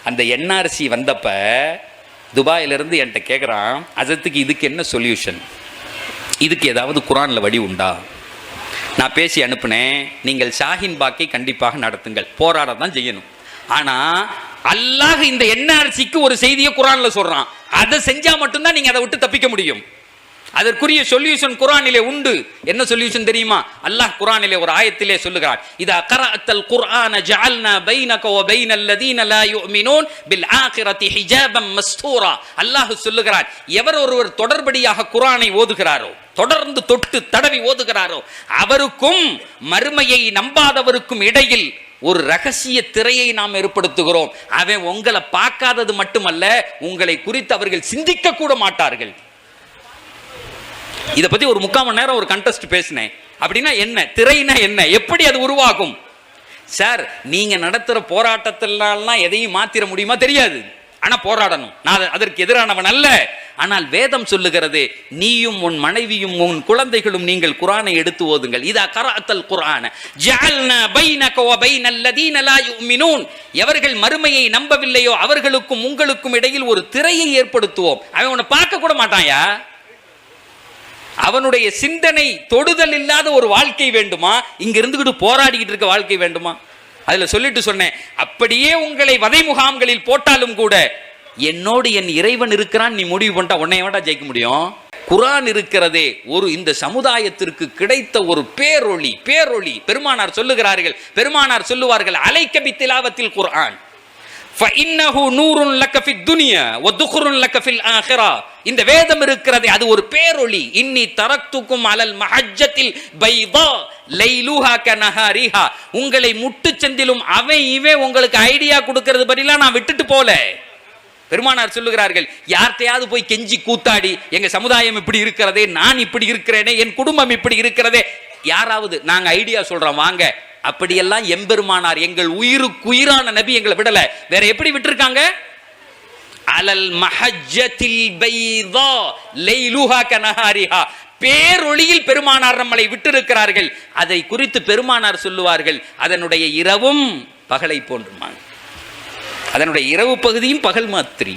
அந்த என்ஆர்சி வந்தப்ப துபாயிலிருந்து என்கிட்ட கேட்குறான், அதற்கு இதுக்கு என்ன சொல்யூஷன், இதுக்கு ஏதாவது குரானில் வழி உண்டா? நான் பேசி அனுப்புனேன், நீங்கள் ஷாஹின் பாக்கை கண்டிப்பாக நடத்துங்கள், போராட தான் செய்யணும். ஆனால் அல்லாஹ் இந்த என்ஆர்சிக்கு ஒரு செய்தியை குரானில் சொல்கிறான், அதை செஞ்சால் மட்டும்தான் நீங்கள் அதை விட்டு தப்பிக்க முடியும். அதற்குரிய சொல்யூஷன் குர்ஆனிலே உண்டு. என்ன சொல்யூஷன் தெரியுமா? அல்லாஹ் குர்ஆனிலே ஒரு ஆயத்திலே சொல்லுகிறான், இதா கரஅத்தல் குர்ஆன ஜஅல்னா பைனக வ பைனல் லதீன லா யுமினூன் பில் ஆகிரத்தி ஹிஜாபம் மஸ்தூரா. அல்லாஹ் சொல்லுகிறான், எவர் ஒருவர் தொடர்படியாக குர்ஆனை ஓதுகிறாரோ, தொடர்ந்து தொட்டு தடவி ஓதுகிறாரோ, அவருக்கும் மறுமையை நம்பாதவருக்கும் இடையில் ஒரு ரகசிய திரையை நாம் ஏற்படுத்துகிறோம். அவன் உங்களை பார்க்காதது மட்டுமல்ல, உங்களை குறித்து அவர்கள் சிந்திக்க கூட மாட்டார்கள். இதை பத்தி ஒரு 3/4 மணி நேரம் ஒரு கண்டெஸ்ட் பேசினேன். அப்படின்னா என்ன, திரைனா என்ன, எப்படி அது உருவாகும்? சார், நீங்க நடத்துற போராட்டத்திலாம் எதையும் மாத்திர முடியுமா? தெரியாது. ஆனா போராடணும். நான் அதற்கு எதிரானவன் அல்ல. ஆனால் வேதம் சொல்லுகிறது, நீயும் உன் மனைவியும் உன் குழந்தைகளும் நீங்கள் குர்ஆனை எடுத்து ஓதுங்கள். இதா கரஅத்தல் குர்ஆன ஜஅல்னா பைனக வ பைனல் லதீன லா யுமினூன். எவர்கள் மறுமையை நம்பவில்லையோ அவர்களுக்கும் உங்களுக்கும் இடையில் ஒரு திரையை ஏற்படுத்துவோம். அவன் உன்னை பார்க்க கூட மாட்டான்யா. அவனுடைய சிந்தனை தொடுதல் இல்லாத ஒரு வாழ்க்கை வேண்டுமா? இங்க இருந்துகிட்டு போராடிக்கிட்டு இருக்க வாழ்க்கை வேண்டுமா? அதுல சொல்லிட்டு சொன்னேன், அப்படியே உங்களை வதை முகாம்களில் போட்டாலும் கூட என்னோடு என் இறைவன் இருக்கிறான் நீ முடிவு பண்ணிட்டா உன்னை வேண்டா ஜெயிக்க முடியும். குர்ஆன் இருக்கிறதே ஒரு இந்த சமுதாயத்திற்கு கிடைத்த ஒரு பேரொளி. பெருமானார் சொல்லுகிறார்கள், பெருமானார் சொல்லுவார்கள், அலைக்க பித்திலாவத்தில் குர்ஆன் ஃபஇன்னஹு நூருன் லக ஃபித் துன்யா வ துக்ருன் லக ஃபில் ஆகிரா. இந்த வேதம் இருக்கிறதே அது ஒரு பேரொளி. இன்னி தரக்துக்கும் அலல் மஹஜ்ஜத்தில் பைதா லைலுஹா கனஹாரிஹா. உங்களை முட்டுச்சந்திலும் அவன் இவன் உங்களுக்கு ஐடியா கொடுக்கிறது பதிலா நான் விட்டுட்டு போல. பெருமானார் சொல்லுகிறார்கள், யார்கிட்டையாவது போய் கெஞ்சி கூத்தாடி எங்க சமுதாயம் இப்படி இருக்கிறதே, நான் இப்படி இருக்கிறேனே, என் குடும்பம் இப்படி இருக்கிறதே, யாராவது நாங்க ஐடியா சொல்றோம் வாங்க, அப்படியெல்லாம் எம்பெருமானார் எங்கள் உயிருக்குயிரான நபி எங்களை விடல. வேற எப்படி விட்டுருக்காங்க? அலல் மஹஜ்ஜத்தில் பைதா லைலுஹா கனஹாரிஹா. பேரொளியில் பெருமானார் நம்மளை விட்டிருக்கிறார்கள். அதை குறித்து பெருமானார் சொல்லுவார்கள், அதனுடைய இரவும் பகலை போன்றுமா, அதனுடைய இரவு பகுதியும் பகல் மாத்திரி.